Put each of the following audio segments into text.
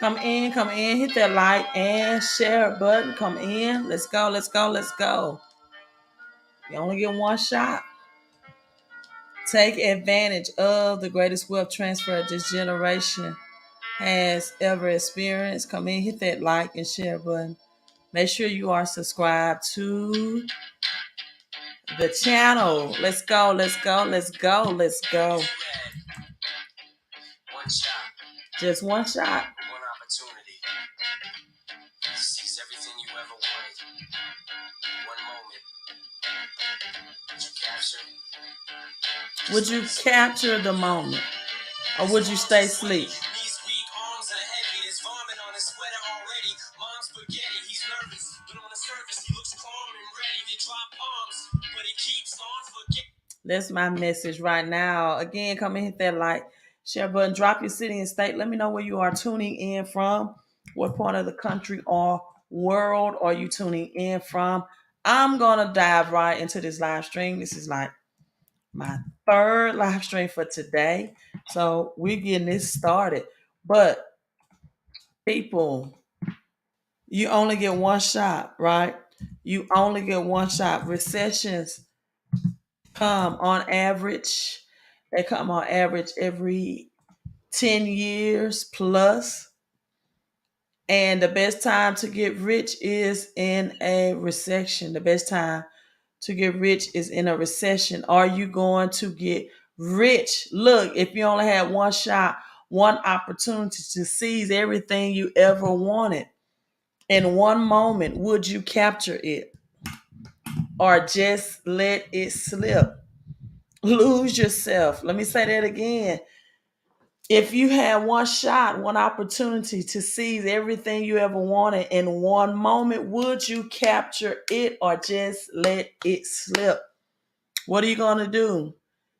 Come in, hit that like and share button. Come in. Let's go, let's go, let's go. You only get one shot. Take advantage of the greatest wealth transfer this generation has ever experienced. Come in, hit that like and share button. Make sure you are subscribed to the channel. Let's go, let's go, let's go, let's go. One shot. Just one shot. One opportunity. Seize everything you ever wanted. One moment. Would you capture the moment? Or would you stay asleep? That's my message right now. Again, come and hit that like, share button, drop your city and state. Let me know where you are tuning in from. What part of the country or world are you tuning in from? I'm going to dive right into this live stream. This is like my third live stream for today. So we're getting this started. But people, you only get one shot, right? You only get one shot. Recessions come on average. They come on average every 10 years plus. And the best time to get rich is in a recession. The best time to get rich is in a recession. Are you going to get rich? Look, if you only had one shot, one opportunity to seize everything you ever wanted in one moment, would you capture it or just let it slip? Lose yourself. Let me say that again. If you had one shot, one opportunity to seize everything you ever wanted in one moment, would you capture it or just let it slip? What are you going to do?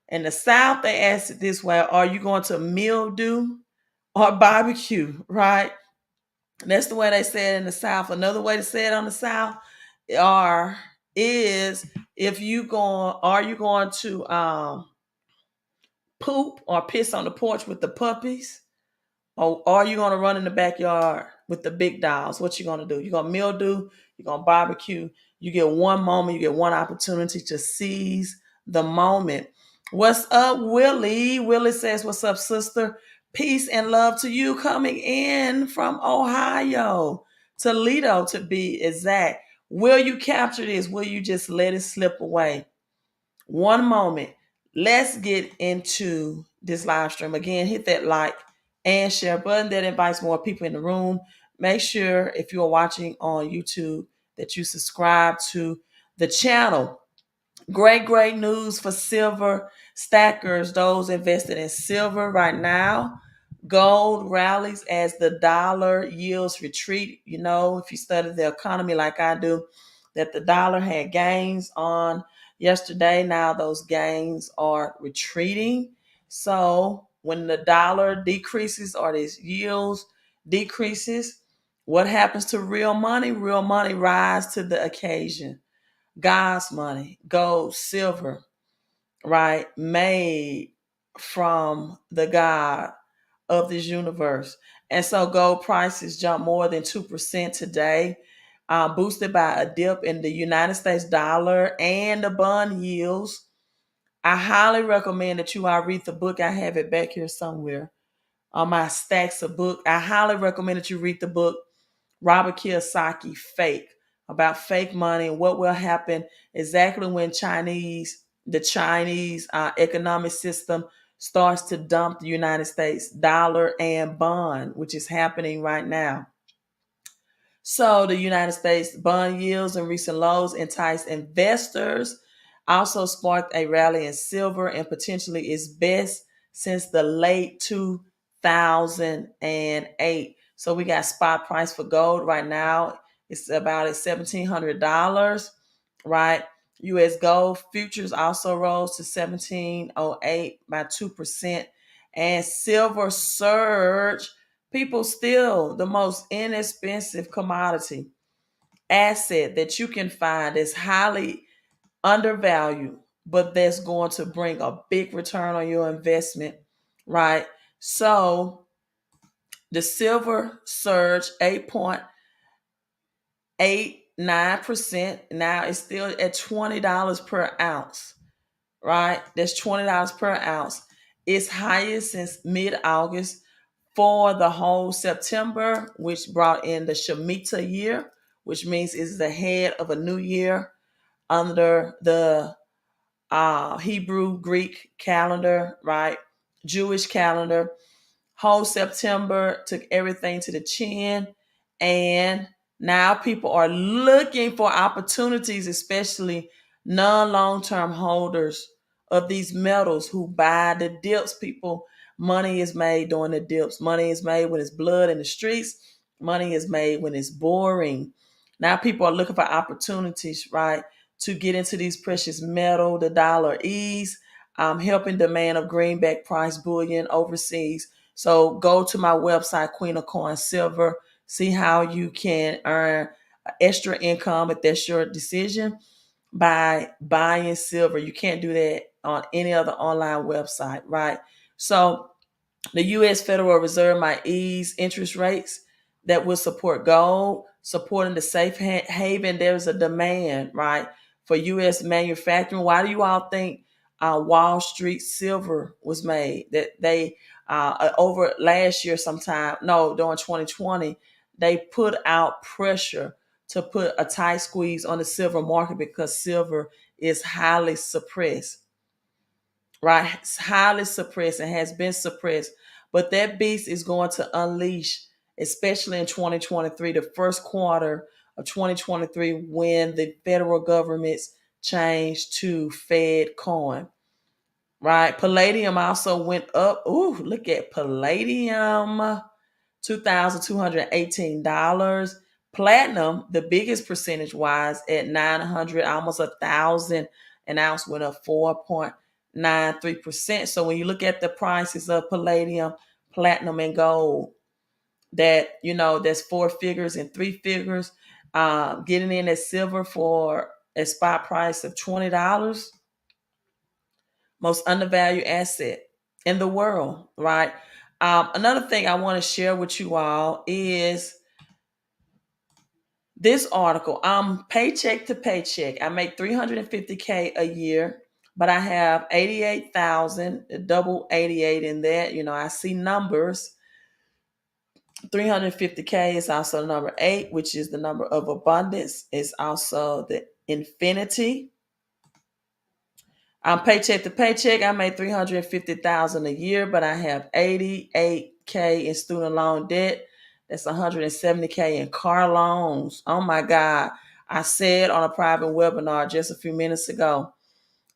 In the South, they ask it this way: are you going to mildew or barbecue? Right? That's the way they say it in the South. Another way to say it on the South is if you going are you going to poop or piss on the porch with the puppies? Or are you going to run in the backyard with the big dogs? What you going to do? You're going to mildew. You're going to barbecue. You get one moment. You get one opportunity to seize the moment. What's up, Willie? Willie says, what's up, sister? Peace and love to you, coming in from Ohio, Toledo to be exact. Will you capture this? Will you just let it slip away? One moment. Let's get into this live stream. Again, hit that like and share button that invites more people in the room. Make sure if you are watching on YouTube that you subscribe to the channel. Great news for silver stackers, those invested in silver right now. Gold rallies as the dollar yields retreat. You know, if you study the economy like I do, that the dollar had gains on yesterday. Now those gains are retreating. So when the dollar decreases or these yields decreases, what happens to real money? Real money rise to the occasion. God's money, gold, silver, right? Made from the God of this universe. And so gold prices jumped more than 2% today, boosted by a dip in the United States dollar and the bond yields. I highly recommend that you all read the book. I have it back here somewhere on my stacks of book. I highly recommend that you read the book, Robert Kiyosaki, Fake, about fake money and what will happen exactly when the Chinese economic system starts to dump the United States dollar and bond, which is happening right now. So the United States bond yields and recent lows enticed investors, also sparked a rally in silver and potentially its best since the late 2008. So we got spot price for gold right now. It's about at $1,700, right? U.S. gold futures also rose to 1708 by 2%. And silver surged. People, still the most inexpensive commodity asset that you can find is highly undervalued, but that's going to bring a big return on your investment, right? So The silver surged 8.89%. Now it's still at $20 per ounce, right? That's $20 per ounce. It's highest since mid-August for the whole September, which brought in the Shemitah year, which means it's the head of a new year under the Hebrew Greek calendar, right? Jewish calendar. Whole September took everything to the chin, and now people are looking for opportunities, especially non-long-term holders of these metals who buy the dips. People, money is made during the dips. Money is made when it's blood in the streets. Money is made when it's boring. Now people are looking for opportunities, right, to get into these precious metal. The dollar ease, helping demand of greenback price bullion overseas. So go to my website, Queen of Coin Silver, see how you can earn extra income if that's your decision by buying silver. You can't do that on any other online website, right? So the U.S. Federal Reserve might ease interest rates that will support gold, supporting the safe haven. There's a demand, right, for U.S. manufacturing. Why do you all think Wall Street silver was made? That they over last year sometime, no, during 2020, they put out pressure to put a tight squeeze on the silver market because silver is highly suppressed, right? It's highly suppressed and has been suppressed. But that beast is going to unleash, especially in 2023, the first quarter of 2023, when the federal government's changed to Fed coin, right? Palladium also went up. Ooh, look at palladium, $2,218. Platinum, the biggest percentage wise, at 900, almost 1,000 an ounce, went up 4.93%. So when you look at the prices of palladium, platinum, and gold, that, that's four figures and three figures, getting in at silver for a spot price of $20, most undervalued asset in the world, right? Another thing I want to share with you all is this article. I'm paycheck to paycheck. I make $350K a year, but I have 88,000, double 88 in that. I see numbers. 350K is also number 8, which is the number of abundance. It's also the infinity. I'm paycheck to paycheck. I made $350,000 a year, but I have 88K in student loan debt. That's $170K in car loans. Oh my God. I said on a private webinar just a few minutes ago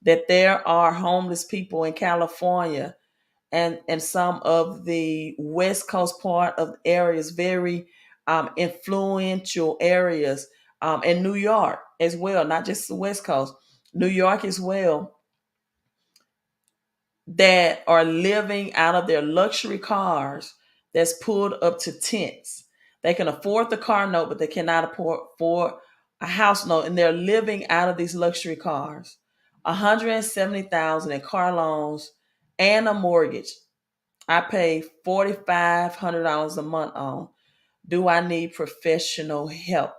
that there are homeless people in California and some of the West Coast part of areas, very influential areas, in New York as well, not just the West Coast, New York as well, that are living out of their luxury cars that's pulled up to tents. They can afford the car note, but they cannot afford a house note, and they're living out of these luxury cars. $170,000 in car loans and a mortgage. I pay $4,500 a month on. Do I need professional help?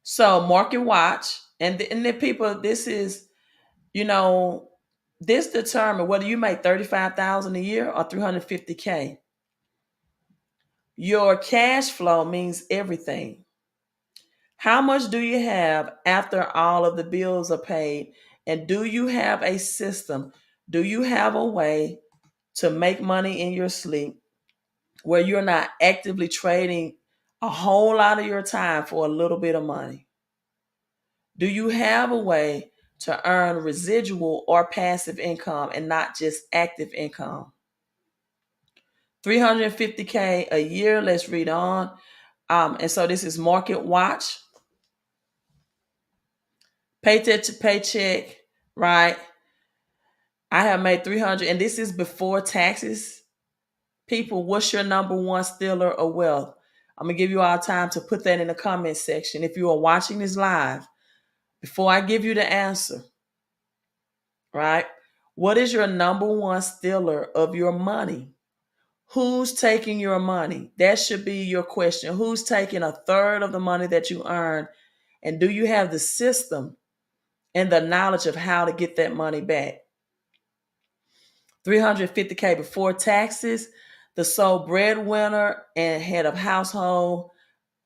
So market watch, and the people, this is, this determine whether you make $35,000 a year or $350K. Your cash flow means everything. How much do you have after all of the bills are paid? And do you have a system? Do you have a way to make money in your sleep where you're not actively trading a whole lot of your time for a little bit of money? Do you have a way to earn residual or passive income and not just active income? 350K a year. Let's read on. And so this is Market Watch. Paycheck to paycheck, right? I have made 300, and this is before taxes. People, what's your number one stealer of wealth? I'm gonna give you all time to put that in the comment section. If you are watching this live, before I give you the answer, right? What is your number one stealer of your money? Who's taking your money? That should be your question. Who's taking a third of the money that you earn? And do you have the system and the knowledge of how to get that money back? 350K before taxes, the sole breadwinner and head of household.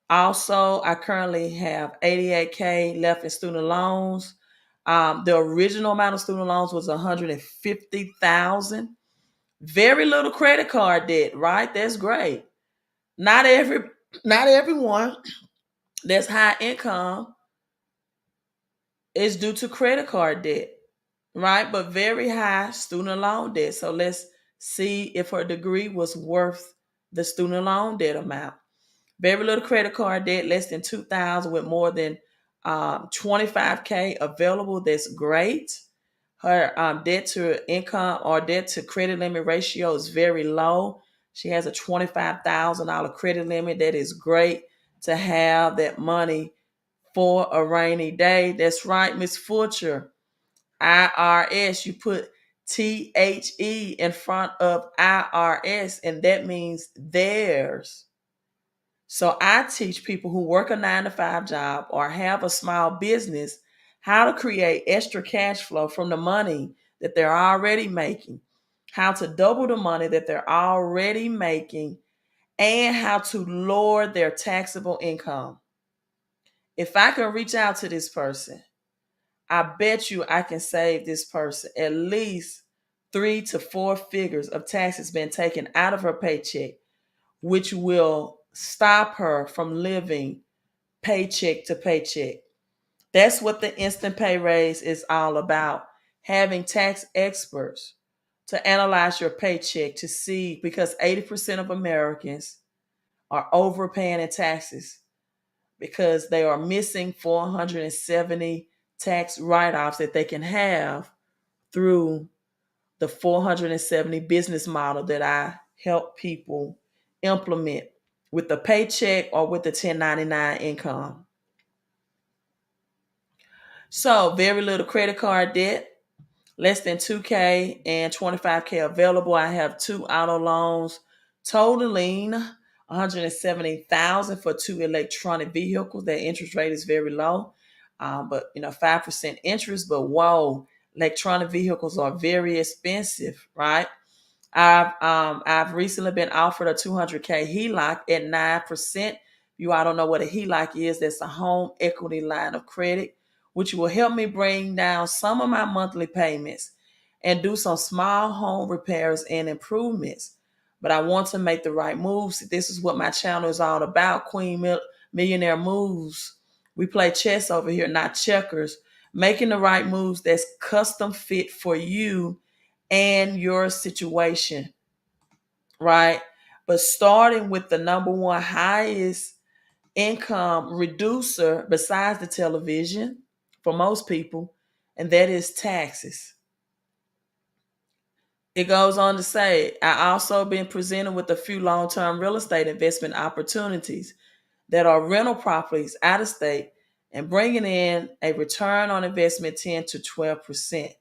Also, I currently have 88K left in student loans. The original amount of student loans was 150,000. Very little credit card debt, right? That's great. Not everyone that's high income is due to credit card debt, right? But very high student loan debt. So let's see if her degree was worth the student loan debt amount. Very little credit card debt, less than 2,000 with more than 25K available. That's great. Her debt to income or debt to credit limit ratio is very low. She has a $25,000 credit limit. That is great to have that money for a rainy day. That's right, Miss Futcher. IRS, you put THE in front of IRS, and that means theirs. So I teach people who work a 9 to 5 job or have a small business how to create extra cash flow from the money that they're already making, how to double the money that they're already making, and how to lower their taxable income. If I can reach out to this person, I bet you I can save this person at least 3 to 4 figures of taxes being taken out of her paycheck, which will stop her from living paycheck to paycheck. That's what the instant pay raise is all about. Having tax experts to analyze your paycheck to see, because 80% of Americans are overpaying in taxes because they are missing 470 tax write-offs that they can have through the 470 business model that I help people implement with the paycheck or with the 1099 income. So very little credit card debt, less than 2K and 25K available. I have 2 auto loans totaling 170,000 for 2 electronic vehicles. Their interest rate is very low, but 5% interest. But whoa, electronic vehicles are very expensive, right? I've recently been offered a 200K HELOC at 9%. You all don't know what a HELOC is. That's a home equity line of credit, which will help me bring down some of my monthly payments and do some small home repairs and improvements. But I want to make the right moves. This is what my channel is all about, Millionaire Moves. We play chess over here, not checkers. Making the right moves that's custom fit for you and your situation, right? But starting with the number one highest income reducer besides the television for most people, and that is taxes. It goes on to say, I also been presented with a few long-term real estate investment opportunities that are rental properties out of state and bringing in a return on investment 10 to 12%.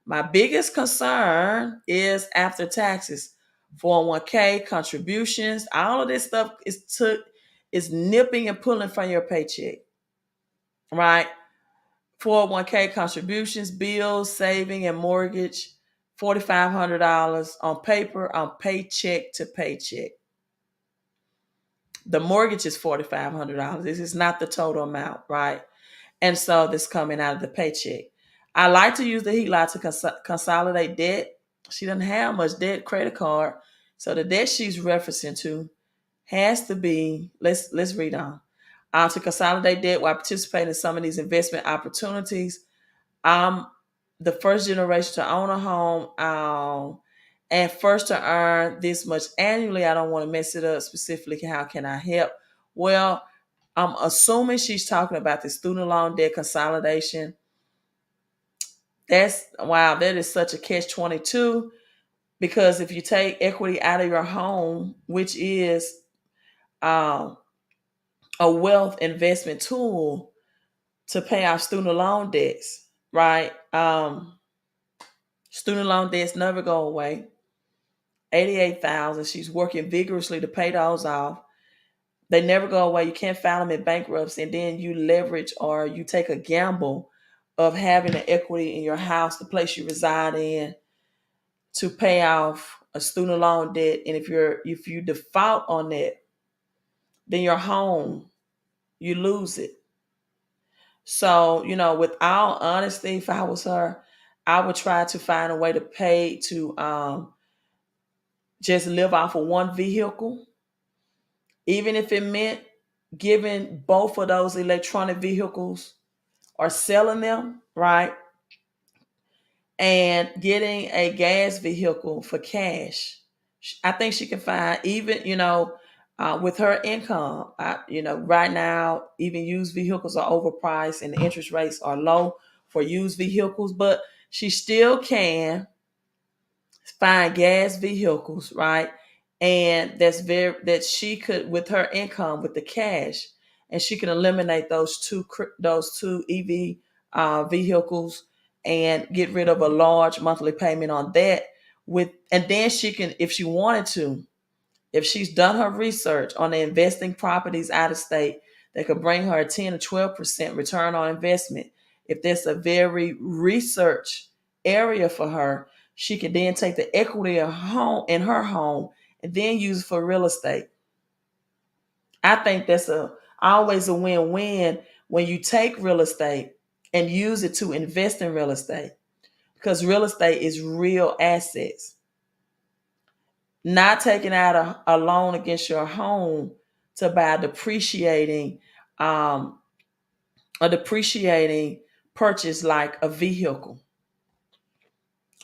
My biggest concern is after taxes, 401k contributions, all of this stuff is nipping and pulling from your paycheck, right? 401k contributions, bills, saving, and mortgage, $4,500 on paper, on paycheck to paycheck. The mortgage is $4,500. This is not the total amount, right? And so this coming out of the paycheck. I like to use the HELOC to consolidate debt. She doesn't have much debt, credit card. So the debt she's referencing to has to be, let's read on. To consolidate debt while participating in some of these investment opportunities. I'm the first generation to own a home and first to earn this much annually. I don't want to mess it up specifically. How can I help? Well, I'm assuming she's talking about the student loan debt consolidation. That is such a catch-22, because if you take equity out of your home, which is a wealth investment tool to pay off student loan debts, right? Student loan debts never go away. 88,000. She's working vigorously to pay those off. They never go away. You can't file them in bankruptcy, and then you leverage or you take a gamble of having an equity in your house, the place you reside in, to pay off a student loan debt. And if you default on that, then your home, you lose it. So, with all honesty, if I was her, I would try to find a way to pay to just live off of one vehicle, even if it meant giving both of those electronic vehicles or selling them, right? And getting a gas vehicle for cash. I think she can find, even, with her income, right now, even used vehicles are overpriced and the interest rates are low for used vehicles, but she still can find gas vehicles, right? And that she could, with her income, with the cash, and she can eliminate those two EV vehicles and get rid of a large monthly payment on that. And then she can, if she wanted to, if she's done her research on the investing properties out of state that could bring her a 10 or 12% return on investment, if there's a very research area for her, she can then take the equity of home in her home and then use it for real estate. I think that's always a win-win when you take real estate and use it to invest in real estate, because real estate is real assets. Not taking out a loan against your home to buy um, a depreciating purchase like a vehicle,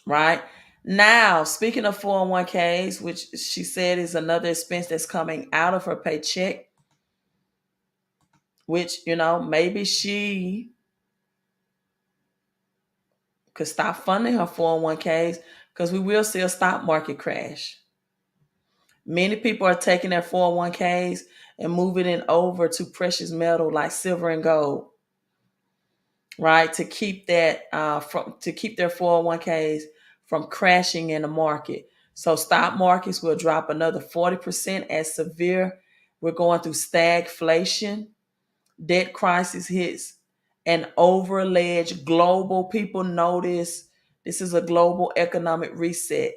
right? Now, speaking of 401ks, which she said is another expense that's coming out of her paycheck, which, maybe she could stop funding her 401ks, because we will see a stock market crash. Many people are taking their 401ks and moving it over to precious metal like silver and gold, right? To keep their 401ks from crashing in the market. So stock markets will drop another 40% as severe. We're going through stagflation, debt crisis hits, and over-leveraged global. People notice this is a global economic reset.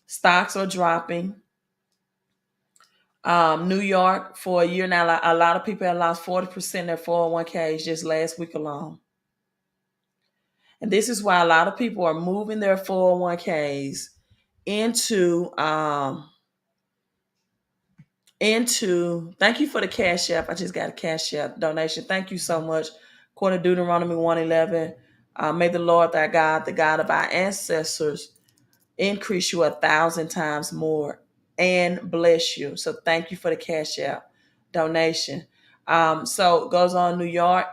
Stocks are dropping. New York, for a year now, a lot of people have lost 40% of their 401ks just last week alone. And this is why a lot of people are moving their 401ks into thank you for the Cash App. I just got a Cash App donation. Thank you so much. According to Deuteronomy 1:11, may the Lord thy God, the God of our ancestors, increase you 1,000 times more and bless you. So thank you for the Cash App donation. So it goes on. New York,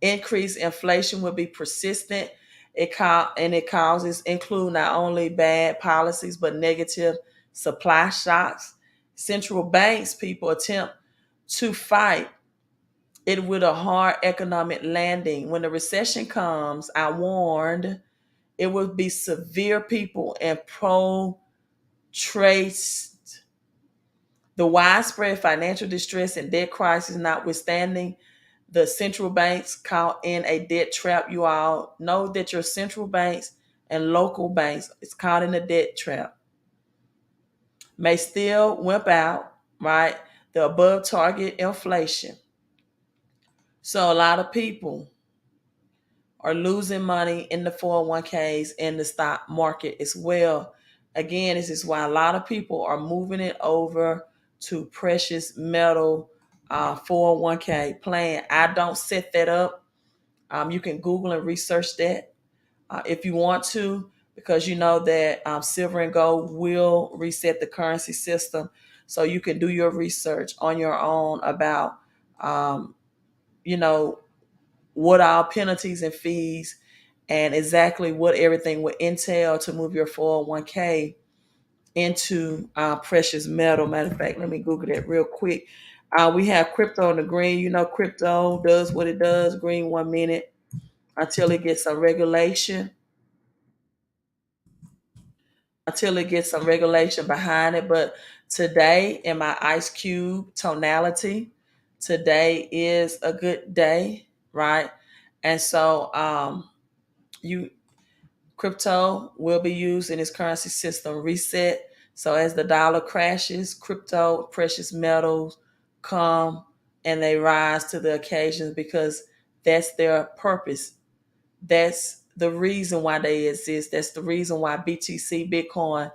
increased inflation will be persistent. It causes include not only bad policies but negative supply shocks. Central banks people attempt to fight it with a hard economic landing. When the recession comes, I warned, it will be severe. People and pro traced the widespread financial distress and debt crisis notwithstanding, the central banks caught in a debt trap. You all know that your central banks and local banks is caught in a debt trap. May still wimp out, right? The above target inflation. So a lot of people are losing money in the 401ks and the stock market as well. Again, this is why a lot of people are moving it over to precious metal 401k plan. I don't set that up. You can Google and research that if you want to, because you know that silver and gold will reset the currency system. So you can do your research on your own about, you know, what are penalties and fees and exactly what everything would entail to move your 401k into precious metal. Matter of fact, let me Google that real quick. We have crypto in the green. You know, crypto does what it does, green 1 minute until it gets some regulation. until it gets some regulation behind it. But today, in my ice cube tonality, today is a good day, right? And so you crypto will be used in its currency system reset. So as the dollar crashes, crypto, precious metals come and they rise to the occasions because that's their purpose. That's the reason why they exist. That's the reason why BTC, Bitcoin,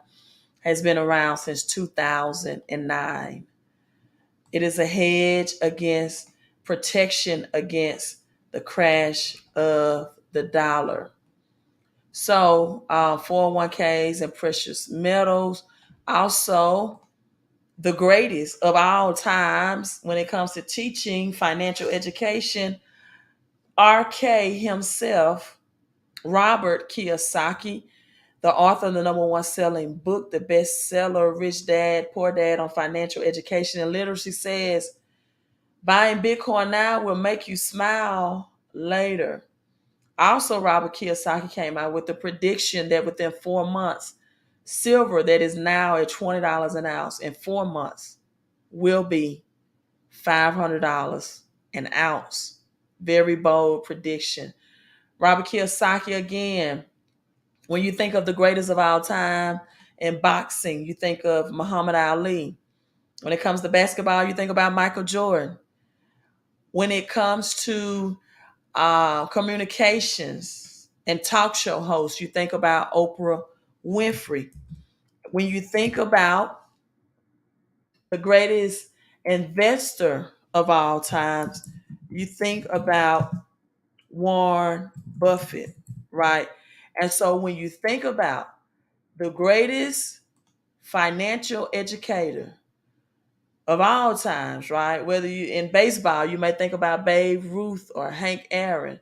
has been around since 2009. It is a hedge against protection against the crash of the dollar. So 401ks and precious metals, also the greatest of all times when it comes to teaching financial education, RK himself, Robert Kiyosaki, the author of the number one selling book, the bestseller Rich Dad, Poor Dad on Financial Education and Literacy, says buying Bitcoin now will make you smile later. Also, Robert Kiyosaki came out with the prediction that within 4 months, silver that is now at $20 an ounce in 4 months will be $500 an ounce. Very bold prediction. Robert Kiyosaki again, when you think of the greatest of all time in boxing, you think of Muhammad Ali. When it comes to basketball, you think about Michael Jordan. When it comes to communications and talk show hosts, you think about Oprah Winfrey. When you think about the greatest investor of all times, you think about Warren Buffett, right? And so when you think about the greatest financial educator of all times, right? Whether you in baseball, you may think about Babe Ruth or Hank Aaron.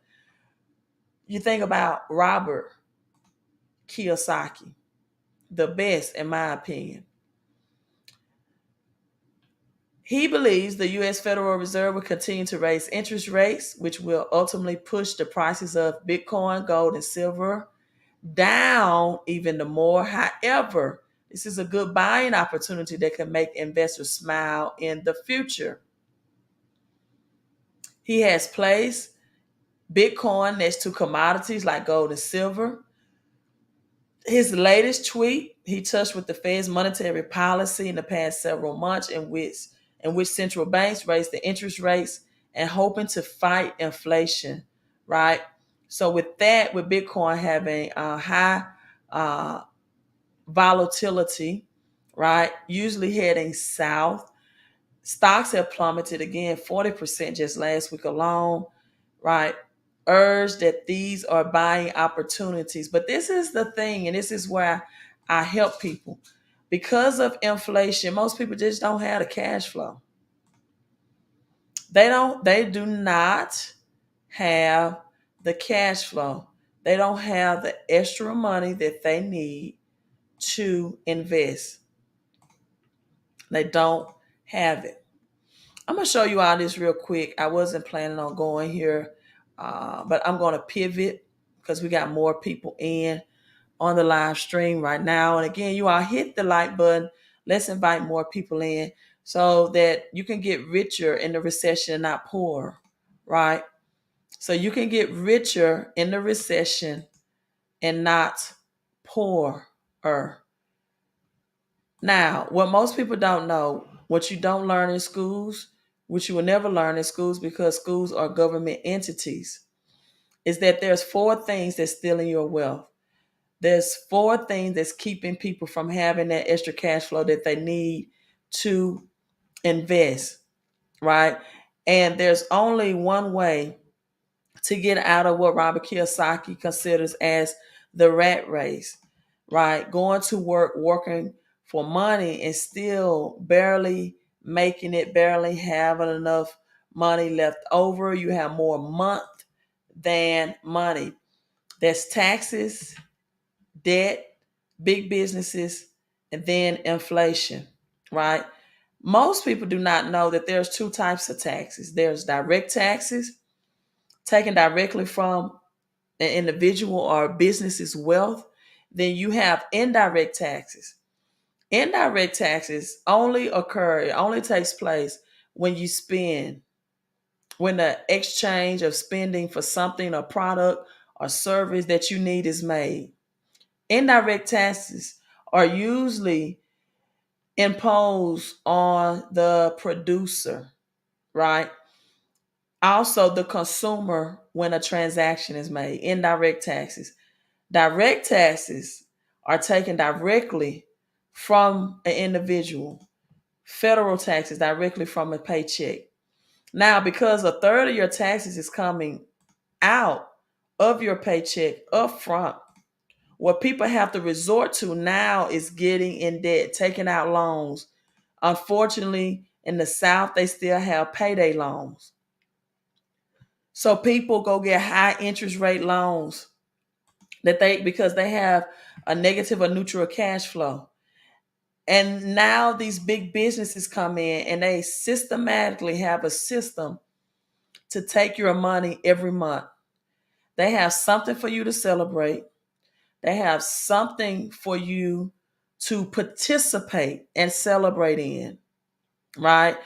You think about Robert Kiyosaki, the best in my opinion. He believes the U.S. Federal Reserve will continue to raise interest rates, which will ultimately push the prices of Bitcoin, gold, and silver down even more. However, this is a good buying opportunity that can make investors smile in the future. He has placed Bitcoin next to commodities like gold and silver. His latest tweet, he touched with the Fed's monetary policy in the past several months in which central banks raised the interest rates and hoping to fight inflation, right? So with that, with Bitcoin having a high uh, volatility, right, usually heading south, stocks have plummeted again 40% just last week alone, right? Urge that these are buying opportunities. But this is the thing, and this is where I help people. Because of inflation, most people just don't have the cash flow. They do not have the cash flow. They don't have the extra money that they need to invest. They don't have it. I'm going to show you all this real quick. I wasn't planning on going here, but I'm going to pivot because we got more people in on the live stream right now. And again, you all hit the like button. Let's invite more people in so that you can get richer in the recession and not poor, right? So you can get richer in the recession and not poorer. Now, what most people don't know, what you don't learn in schools, which you will never learn in schools because schools are government entities, is that there's four things that's stealing your wealth. There's four things that's keeping people from having that extra cash flow that they need to invest, right? And there's only one way to get out of what Robert Kiyosaki considers as the rat race, right? Going to work, working for money and still barely making it, barely having enough money left over. You have more month than money. There's taxes, debt, big businesses, and then inflation, right? Most people do not know that there's two types of taxes. There's direct taxes, taken directly from an individual or business's wealth, Then you have indirect taxes. Indirect taxes it only takes place when you spend, when the exchange of spending for something, a product or service that you need is made. Indirect taxes are usually imposed on the producer, right? Also, the consumer when a transaction is made. Indirect taxes. Direct taxes are taken directly from an individual. Federal taxes directly from a paycheck. Now, because a third of your taxes is coming out of your paycheck up front, what people have to resort to now is getting in debt, taking out loans. Unfortunately, in the South, they still have payday loans. So people go get high interest rate loans because they have a negative or neutral cash flow. And now these big businesses come in and they systematically have a system to take your money every month. They have something for you to celebrate. They have something for you to participate and celebrate in, right?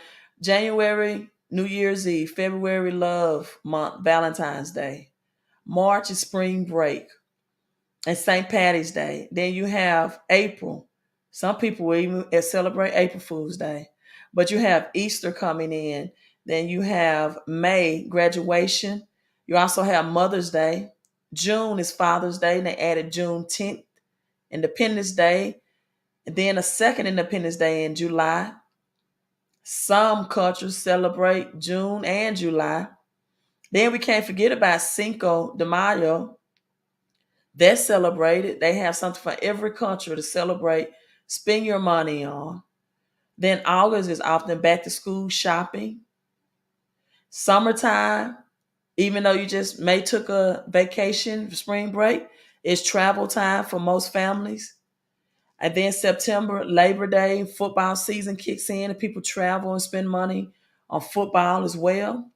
January, New Year's Eve. February, Love Month, Valentine's Day. March is spring break and St. Patty's Day. Then you have April. Some people will even celebrate April Fool's Day. But you have Easter coming in. Then you have May, graduation. You also have Mother's Day. June is Father's Day, and they added Juneteenth, Independence Day, and then a second Independence Day in July. Some countries celebrate June and July. Then we can't forget about Cinco de Mayo. They're celebrated. They have something for every country to celebrate, spend your money on. Then August is often back to school shopping. Summertime, even though you just may took a vacation for spring break, it's travel time for most families. And then September, Labor Day, football season kicks in and people travel and spend money on football as well.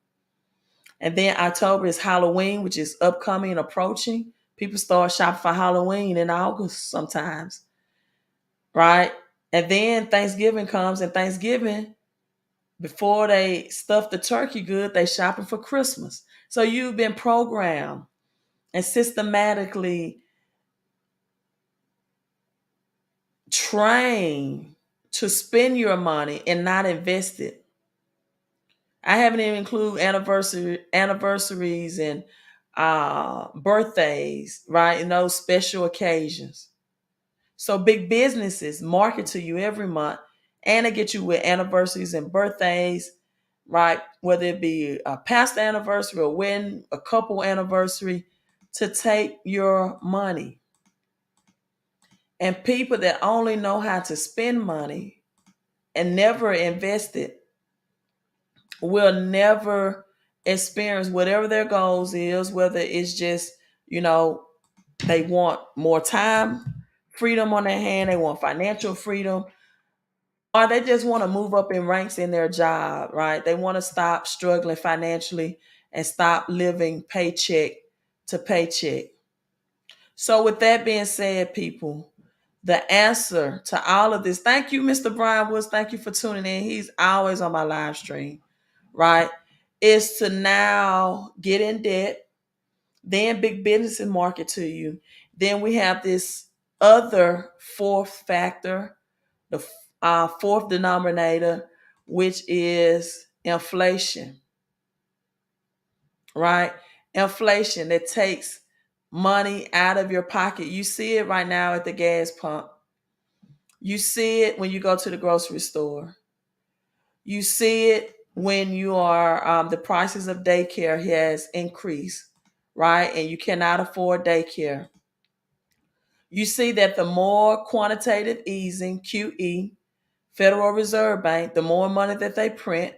And then October is Halloween, which is upcoming and approaching. People start shopping for Halloween in August sometimes, right? And then Thanksgiving comes, and Thanksgiving, before they stuff the turkey good, they shopping for Christmas. So you've been programmed and systematically trained to spend your money and not invest it. I haven't even included anniversaries and birthdays, right? And those special occasions. So big businesses market to you every month, and they get you with anniversaries and birthdays, right? Whether it be a past anniversary, a wedding, a couple anniversary, to take your money. And people that only know how to spend money and never invest it will never experience whatever their goals is, whether it's just, they want more time, freedom on their hand, they want financial freedom, or they just want to move up in ranks in their job, right? They want to stop struggling financially and stop living paycheck to paycheck. So with that being said, people, the answer to all of this, thank you, Mr. Brian Woods. Thank you for tuning in. He's always on my live stream, right? Is to now get in debt, then big business and market to you. Then we have this other fourth factor, the fourth denominator, which is inflation, right? Inflation that takes money out of your pocket. You see it right now at the gas pump. You see it when you go to the grocery store. You see it when you are, the prices of daycare has increased, right? And you cannot afford daycare. You see that the more quantitative easing, QE, Federal Reserve Bank, the more money that they print,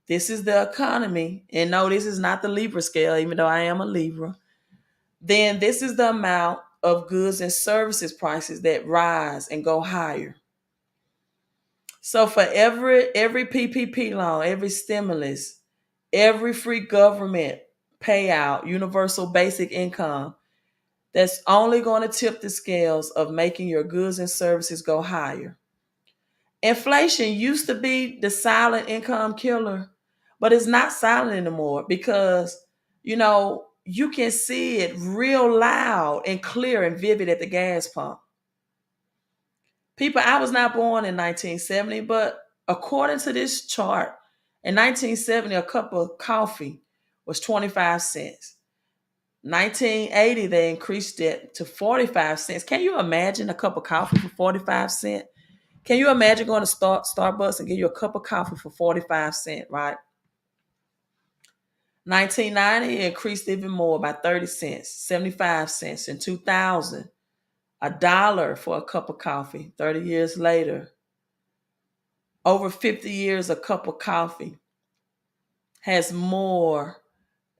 this is the economy. And no, this is not the Libra scale, even though I am a Libra. Then this is the amount of goods and services prices that rise and go higher. So for every PPP loan, every stimulus, every free government payout, universal basic income, that's only going to tip the scales of making your goods and services go higher. Inflation used to be the silent income killer, but it's not silent anymore because, you can see it real loud and clear and vivid at the gas pump. People, I was not born in 1970, but according to this chart, in 1970, a cup of coffee was 25 cents. 1980, they increased it to 45 cents. Can you imagine a cup of coffee for 45 cents? Can you imagine going to Starbucks and get you a cup of coffee for 45 cents, right? 1990, it increased even more by 30 cents, 75 cents. In 2000, $1 for a cup of coffee. 30 years later, over 50 years, a cup of coffee has more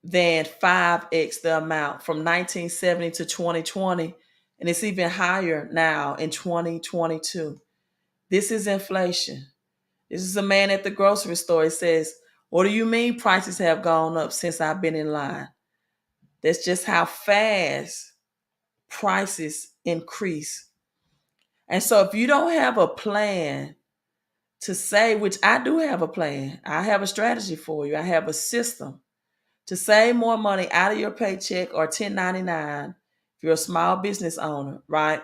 than 5x the amount from 1970 to 2020, and it's even higher now in 2022. This is inflation. This is a man at the grocery store. He says, "What do you mean prices have gone up since I've been in line?" That's just how fast prices increase. And so if you don't have a plan to save, which I do have a plan, I have a strategy for you. I have a system to save more money out of your paycheck or 1099 if you're a small business owner, right?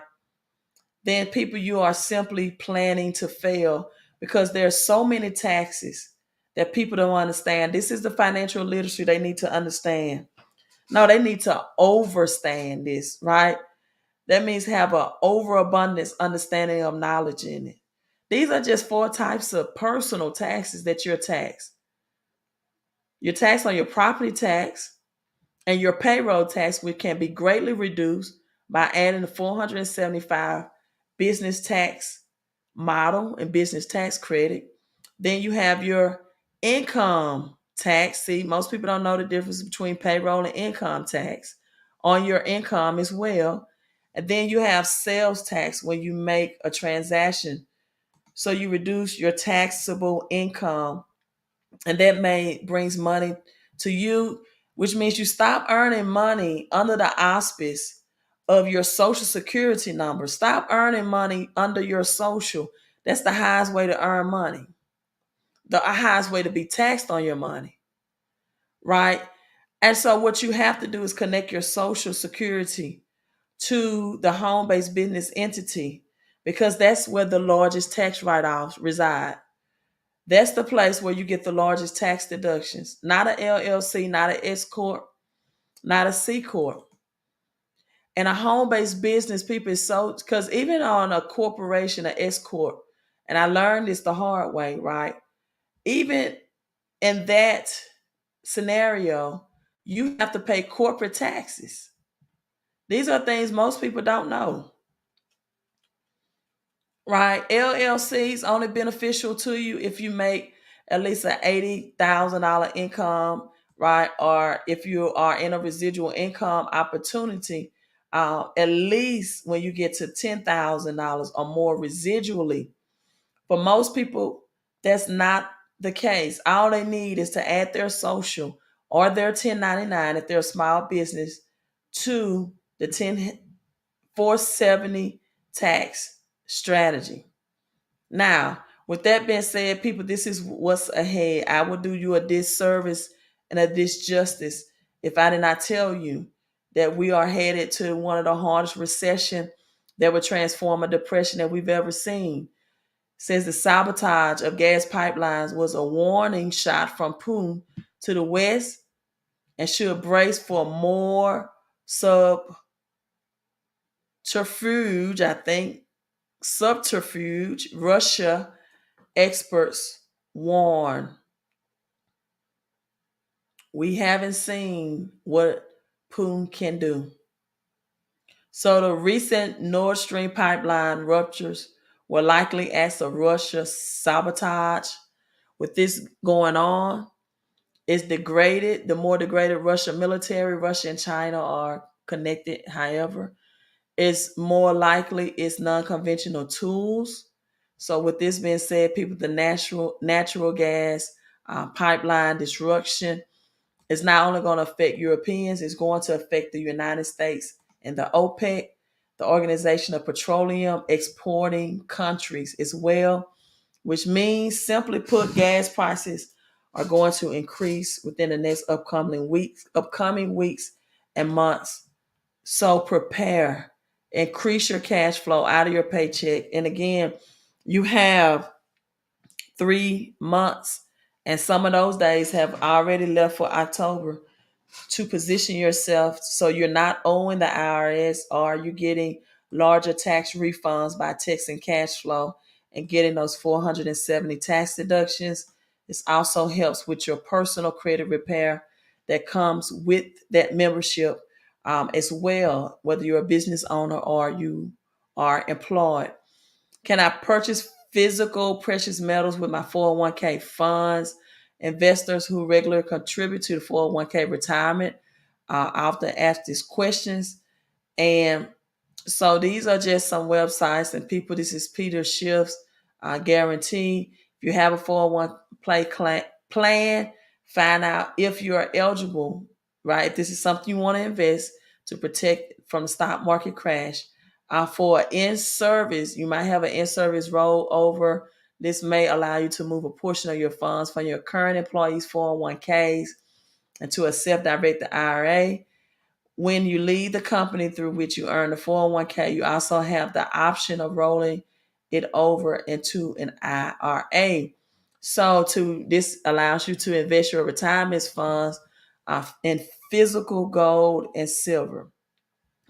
Then people, you are simply planning to fail because there's so many taxes that people don't understand. This is the financial literacy they need to understand. No, they need to overstand this, right? That means have an overabundance understanding of knowledge in it. These are just 4 types of personal taxes that you're taxed. You're taxed on your property tax and your payroll tax, which can be greatly reduced by adding the 475 business tax model and business tax credit. Then you have your income tax. See, most people don't know the difference between payroll and income tax on your income as well. And then you have sales tax when you make a transaction. So you reduce your taxable income, and that brings money to you, which means you stop earning money under the auspice of your social security number. Stop earning money under your social. That's the highest way to earn money. The highest way to be taxed on your money, right? And so what you have to do is connect your social security to the home-based business entity because that's where the largest tax write-offs reside. That's the place where you get the largest tax deductions. Not an LLC, not an S Corp, not a C Corp. And a home-based business, people is so, because even on a corporation, an S Corp, and I learned this the hard way, right? Even in that scenario, you have to pay corporate taxes. These are things most people don't know. Right? LLCs only beneficial to you if you make at least an $80,000 income, right? Or if you are in a residual income opportunity, at least when you get to $10,000 or more residually. For most people, that's not the case. All they need is to add their social or their 1099 if they're a small business to the 470 tax strategy. Now, with that being said, people, this is what's ahead. I would do you a disservice and a disjustice if I did not tell you that we are headed to one of the hardest recession that would transform a depression that we've ever seen. It says the sabotage of gas pipelines was a warning shot from Putin to the west and should brace for more subterfuge, Russia experts warn. We haven't seen what Putin can do. So the recent Nord Stream pipeline ruptures were likely acts of Russia sabotage. With this going on, the more degraded Russian military. Russia and China are connected, however. It's more likely it's non-conventional tools. So with this being said, people, the natural gas pipeline disruption is not only going to affect Europeans, it's going to affect the United States and the OPEC, the Organization of Petroleum Exporting Countries, as well, which means, simply put, gas prices are going to increase within the next upcoming weeks and months. So prepare, increase your cash flow out of your paycheck. And again, you have 3 months, and some of those days have already left for October, to position yourself so you're not owing the IRS, or you're getting larger tax refunds by texting cash flow and getting those 470 tax deductions. This also helps with your personal credit repair that comes with that membership, as well, whether you're a business owner or you are employed. Can I purchase physical precious metals with my 401k funds? Investors who regularly contribute to the 401k retirement often ask these questions. And so these are just some websites and people. This is Peter Schiff's guarantee. If you have a 401 plan, find out if you're eligible, right? If this is something you want to invest to protect from the stock market crash. For in-service, you might have an in-service rollover. This may allow you to move a portion of your funds from your current employees' 401ks into a self-directed IRA. When you leave the company through which you earn the 401k, you also have the option of rolling it over into an IRA. So this allows you to invest your retirement funds in physical gold and silver,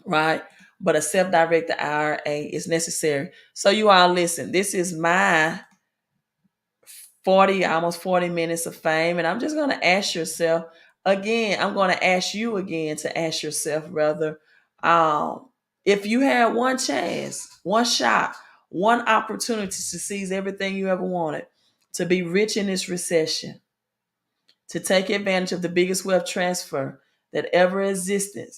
right? But a self-directed IRA is necessary. So you all listen, this is my almost 40 minutes of fame. And I'm just going to ask yourself again, I'm going to ask you again to ask yourself, rather, if you had one chance, one shot, one opportunity to seize everything you ever wanted, to be rich in this recession, to take advantage of the biggest wealth transfer that ever existed,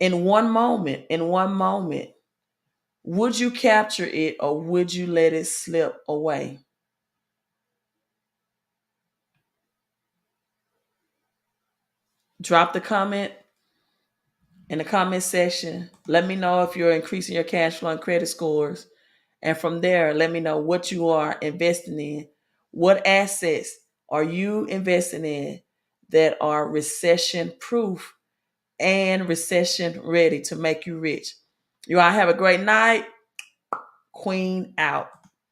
in one moment, would you capture it or would you let it slip away? Drop the comment in the comment section. Let me know if you're increasing your cash flow and credit scores. And from there, let me know what you are investing in. What assets are you investing in that are recession proof and recession ready to make you rich? You all have a great night. Queen out.